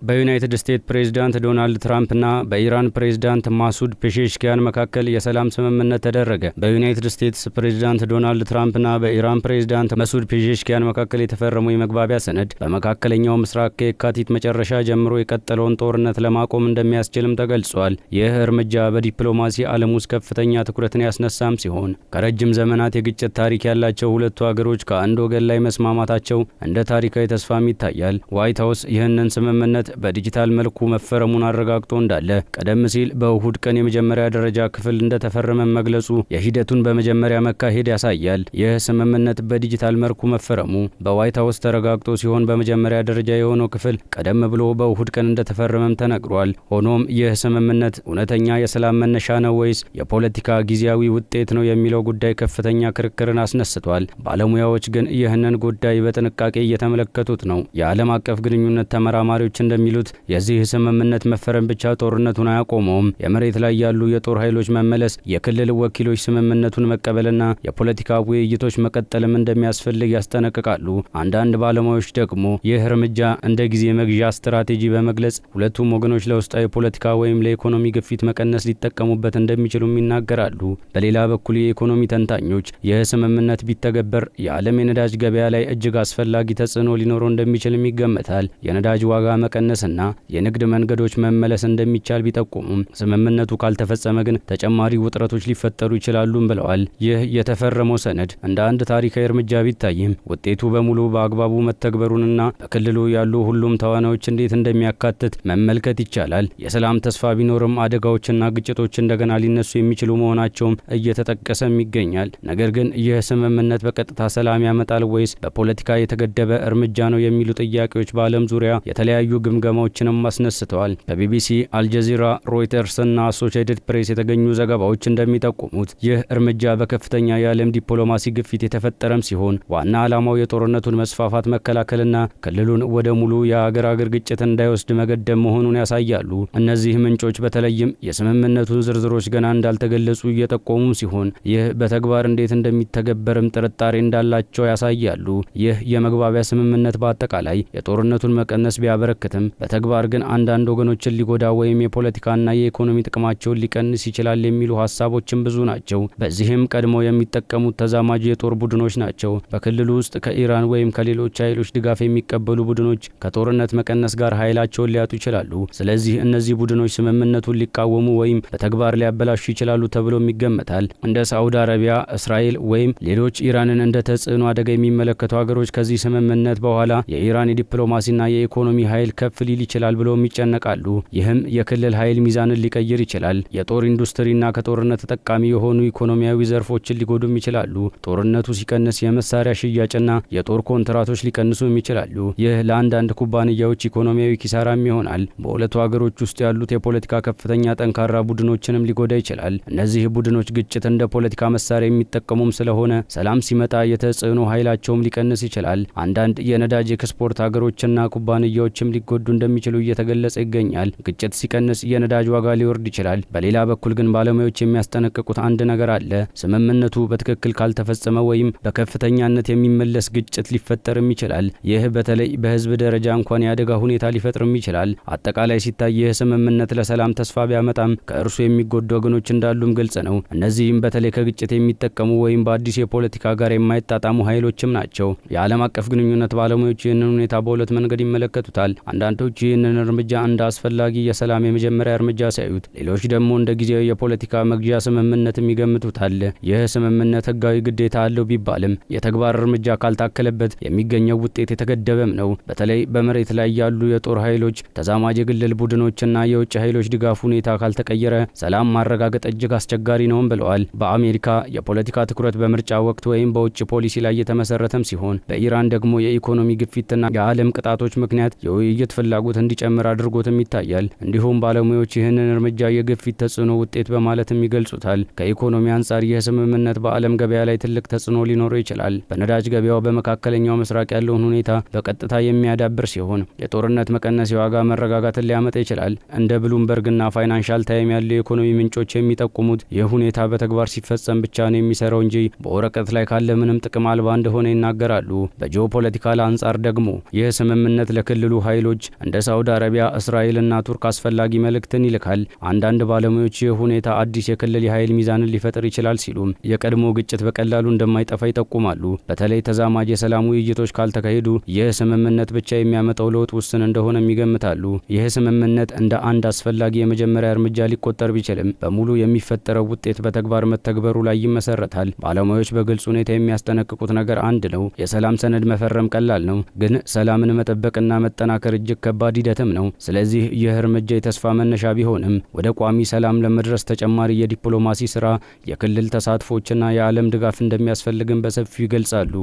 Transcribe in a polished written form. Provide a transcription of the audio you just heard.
በዩናይትድ ስቴትስ ፕሬዝዳንት ዶናልድ ትራምፕና በኢራን ፕሬዝዳንት ማሱድ ፔሼሽኪያን መካከል የሰላም ስምምነት ተደረገ። በዩናይትድ ስቴትስ ፕሬዝዳንት ዶናልድ ትራምፕና በኢራን ፕሬዝዳንት ማሱድ ፔሼሽኪያን መካከል የተፈረመው የመግባቢያ ሰነድ በመካከለኛው ምስራቅ ከየካቲት መጨረሻ ጀምሮ የቀጠለውን ጦርነት ለማቆም እንደሚያስችልም ተገልጿል። ይህ እርምጃ በዲፕሎማሲ ዓለም ውስጥ ከፍተኛ ትኩረትን ያስነሳም ሲሆን ከረጅም ዘመናት የግጭት ታሪክ ያላቸው ሁለቱ ሀገሮች ከአንድ ወገን ላይ መስማማታቸው እንደ ታሪካዊ ተስፋም ይታያል። ዋይት ሀውስ ይህንን ስምምነት በዲጂታል መልኩ መፈረሙን አረጋግጦ እንዳለ ቀደም ሲል በእሁድ ቀን የመጀመሪያ ደረጃ ክፍል እንደተፈረመ መግለጹ የሂደቱን በመጀመሪያ መካሄድ ያሳያል። ይህ ስምምነት በዲጂታል መልኩ መፈረሙ በዋይት ሀውስ ተረጋግጦ ሲሆን በመጀመሪያ ደረጃ የሆነው ክፍል ቀደም ብሎ በእሁድ ቀን እንደተፈረመም ተነግሯል። ሆኖም ይህ ስምምነት እውነተኛ የሰላም መነሻ ነው ወይስ የፖለቲካ ጊዜያዊ ውጤት ነው የሚለው ጉዳይ ከፍተኛ ክርክርን አስነስቷል። ባለሙያዎች ግን ይህንን ጉዳይ በጥንቃቄ እየተመለከቱት ነው። የዓለም አቀፍ ግንኙነት ተመራማሪዎች እንደሚሉት የዚህ ስምምነት መፈረም ብቻ ጦርነቱን አያቆመውም። የመሬት ላይ ያሉ የጦር ኃይሎች መመለስ፣ የክልል ወኪሎች ስምምነቱን መቀበልና የፖለቲካ ውይይቶች መቀጠልም እንደሚያስፈልግ ያስጠነቅቃሉ። አንዳንድ ባለሙያዎች ደግሞ ይህ እርምጃ እንደ ጊዜ መግዣ ስትራቴጂ በመግለጽ ሁለቱም ወገኖች ለውስጣዊ ፖለቲካ ወይም ለኢኮኖሚ ግፊት መቀነስ ሊጠቀሙበት እንደሚችሉም ይናገራሉ። በሌላ በኩል የኢኮኖሚ ተንታኞች ይህ ስምምነት ቢተገበር የዓለም የነዳጅ ገበያ ላይ እጅግ አስፈላጊ ተጽዕኖ ሊኖረው እንደሚችልም ይገመታል። የነዳጅ ዋጋ መቀነስና የንግድ መንገዶች መመለስ እንደሚቻል ቢጠቁሙም ስምምነቱ ካልተፈጸመ ግን ተጨማሪ ውጥረቶች ሊፈጠሩ ይችላሉም ብለዋል። ይህ የተፈረመው ሰነድ እንደ አንድ ታሪካዊ እርምጃ ቢታይም ውጤቱ በሙሉ በአግባቡ መተግበሩንና በክልሉ ያሉ ሁሉም ተዋናዮች እንዴት እንደሚያካትት መመልከት ይቻላል። የሰላም ተስፋ ቢኖርም አደጋዎችና ግጭቶች እንደገና ሊነሱ የሚችሉ መሆናቸውም እየተጠቀሰም ይገኛል። ነገር ግን ይህ ስምምነት በቀጥታ ሰላም ያመጣል ወይስ በፖለቲካ የተገደበ እርምጃ ነው የሚሉ ጥያቄዎች በዓለም ዙሪያ የተለያዩ ግምገማዎችንም አስነስተዋል። በቢቢሲ፣ አልጀዚራ፣ ሮይተርስ እና አሶሺየትድ ፕሬስ የተገኙ ዘገባዎች እንደሚጠቁሙት ይህ እርምጃ በከፍተኛ የዓለም ዲፕሎማሲ ግፊት የተፈጠረም ሲሆን ዋና ዓላማው የጦርነቱን መስፋፋት መከላከልና ክልሉን ወደ ሙሉ የአገር ግጭት እንዳይወስድ መገደብ መሆኑን ያሳያሉ። እነዚህ ምንጮች በተለይም የስምምነቱን ዝርዝሮች ገና እንዳልተገለጹ እየጠቆሙ ሲሆን ይህ በተግባር እንዴት እንደሚተገበርም ጥርጣሬ እንዳላቸው ያሳያሉ። ይህ የመግባቢያ ስምምነት በአጠቃላይ የጦርነቱን መቀነስ ቢያበረክትም በተግባር ግን አንዳንድ ወገኖችን ሊጎዳ ወይም የፖለቲካና የኢኮኖሚ ጥቅማቸውን ሊቀንስ ይችላል የሚሉ ሀሳቦችም ብዙ ናቸው። በዚህም ቀድሞ የሚጠቀሙት ተዛማጅ የጦር ቡድኖች ናቸው። በክልሉ ውስጥ ከኢራን ወይም ከሌሎች ኃይሎች ድጋፍ የሚቀበሉ ቡድኖች ከጦርነት መቀነስ ጋር ኃይላቸውን ሊያጡ ይችላሉ። ስለዚህ እነዚህ ቡድኖች ስምምነቱን ሊቃወሙ ወይም በተግባር ሊያበላሹ ይችላሉ ተብሎም ይገመታል። እንደ ሳዑዲ አረቢያ፣ እስራኤል ወይም ሌሎች ኢራንን እንደ ተጽዕኖ አደጋ የሚመለከቱ ሀገሮች ከዚህ ስምምነት በኋላ የኢራን የዲፕሎማሲና የኢኮኖሚ ኃይል ከፍ ሊል ይችላል ብለውም ይጨነቃሉ። ይህም የክልል ኃይል ሚዛንን ሊቀይር ይችላል። የጦር ኢንዱስትሪና ከጦርነት ተጠቃሚ የሆኑ ኢኮኖሚያዊ ዘርፎችን ሊጎዱም ይችላሉ። ጦርነቱ ሲቀንስ የመሳሪያ ሽያጭና የጦር ኮንትራቶች ሊቀንሱም ይችላሉ። ይህ ለአንዳንድ ኩባንያዎች ኢኮኖሚያዊ ኪሳራም ይሆናል። በሁለቱ ሀገሮች ውስጥ ያሉት የፖለቲካ ከፍተኛ ጠንካራ ቡድኖችንም ሊጎዳ ይችላል። እነዚህ ቡድኖች ግጭት እንደ ፖለቲካ መሳሪያ የሚጠቀሙም ስለሆነ ሰላም ሲመጣ የተጽዕኖ ኃይላቸውም ሊቀንስ ይችላል። አንዳንድ የነዳጅ ኤክስፖርት ሀገሮችና ኩባንያዎችም ሊጎዱ እንደሚችሉ እየተገለጸ ይገኛል። ግጭት ሲቀንስ የነዳጅ ዋጋ ሊወርድ ይችላል። በሌላ በኩል ግን ባለሙያዎች የሚያስጠነቅቁት አንድ ነገር አለ። ስምምነቱ በትክክል ካልተፈጸመ ወይም በከፍተኛነት የሚመለስ ግጭት ሊፈጠርም ይችላል። ይህ በተለይ በህዝብ ደረጃ እንኳን የአደጋ ሁኔታ ሊፈጥርም ይችላል። አጠቃላይ ሲታይ ይህ ስምምነት ለሰላም ተስፋ ቢያመጣም ከእርሱ የሚጎዱ ወገኖች እንዳሉም ግልጽ ነው። እነዚህም በተለይ ከግጭት የሚጠቀሙ ወይም በአዲስ የፖለቲካ ጋር የማይጣጣሙ ኃይሎችም ናቸው። የዓለም አቀፍ ግንኙነት ባለሙያዎች ይህንን ሁኔታ በሁለት መንገድ ይመለከቱታል። አንዳንዶች ይህንን እርምጃ እንደ አስፈላጊ የሰላም የመጀመሪያ እርምጃ ሲያዩት፣ ሌሎች ደግሞ እንደ ጊዜያዊ የፖለቲካ መግዣ ስምምነትም ይገምቱታል። ይህ ስምምነት ህጋዊ ግዴታ አለው ቢባልም የተግባር እርምጃ ካልታከለበት የሚገኘው ውጤት የተገደበም ነው። በተለይ በመሬት ላይ ያሉ የጦር ኃይሎች፣ ተዛማጅ የግልል ቡድኖችና የውጭ ኃይሎች ድጋፍ ሁኔታ ካልተቀየረ ሰላም ማረጋገጥ እጅግ አስቸጋሪ ነውም ብለዋል። በአሜሪካ የፖለቲካ ትኩረት በምርጫ ወቅት ወይም በውጭ ፖሊሲ ላይ የተመሰረተም ሲሆን በኢራን ደግሞ የኢኮኖሚ ግፊትና የዓለም ቅጣቶች ምክንያት የውይይት ፍላጎት እንዲጨምር አድርጎትም ይታያል። እንዲሁም ባለሙያዎች ይህንን እርምጃ የግፊት ተጽዕኖ ውጤት በማለትም ይገልጹታል። ከኢኮኖሚ አንጻር ይህ ስምምነት በዓለም ገበያ ላይ ትልቅ ተጽዕኖ ሊኖረው ይችላል። በነዳጅ ገበያው በመካከለኛው ምስራቅ ያለውን ሁኔታ በቀጥታ የሚያዳብር ሲሆን የጦርነት መቀነስ የዋጋ መረጋጋትን ሊያመጣ ይችላል። እንደ ብሉምበርግና ፋይናንሻል ታይም ያሉ የኢኮኖሚ ምንጮች የሚጠቁሙት ይህ ሁኔታ በተግባር ሲፈጸም ብቻ ነው የሚሰራው እንጂ በወረቀት ላይ ካለ ምንም ጥቅም አልባ እንደሆነ ይናገራሉ። በጂኦፖለቲካል አንጻር ደግሞ ይህ ስምምነት ለክልሉ ኃይሎች እንደ ሳውዲ አረቢያ፣ እስራኤልና ቱርክ አስፈላጊ መልእክትን ይልካል። አንዳንድ ባለሙያዎች ይህ ሁኔታ አዲስ የክልል የኃይል ሚዛንን ሊፈጥር ይችላል ሲሉም የቀድሞ ግጭት በቀላሉ እንደማይጠፋ ይጠቁማሉ። በተለይ ተዛማጅ የሰላም ውይይቶች ካልተካሄዱ ይህ ስምምነት ብቻ የሚያመጣው ለውጥ ውስን እንደሆነም ይገምታሉ። ይህ ስምምነት እንደ አንድ አስፈላጊ የመጀመሪያ እርምጃ ሊቆጠር ቢችልም በሙሉ የሚፈጠረው ውጤት በተግባር መተግበሩ ላይ ይመሰረታል። ባለሙያዎች በግልጽ ሁኔታ የሚያስጠነቅቁት ነገር አንድ ነው። የሰላም ሰነድ መፈረም ቀላል ነው፣ ግን ሰላምን መጠበቅና መጠናከር እጅግ ከባድ ሂደትም ነው። ስለዚህ ይህ እርምጃ የተስፋ መነሻ ቢሆንም ወደ ቋሚ ሰላም ለመድረስ ተጨማሪ የዲፕሎማሲ ስራ፣ የክልል ተሳትፎችና የዓለም ድጋፍ እንደሚያስፈልግም በሰፊው ይገልጻሉ።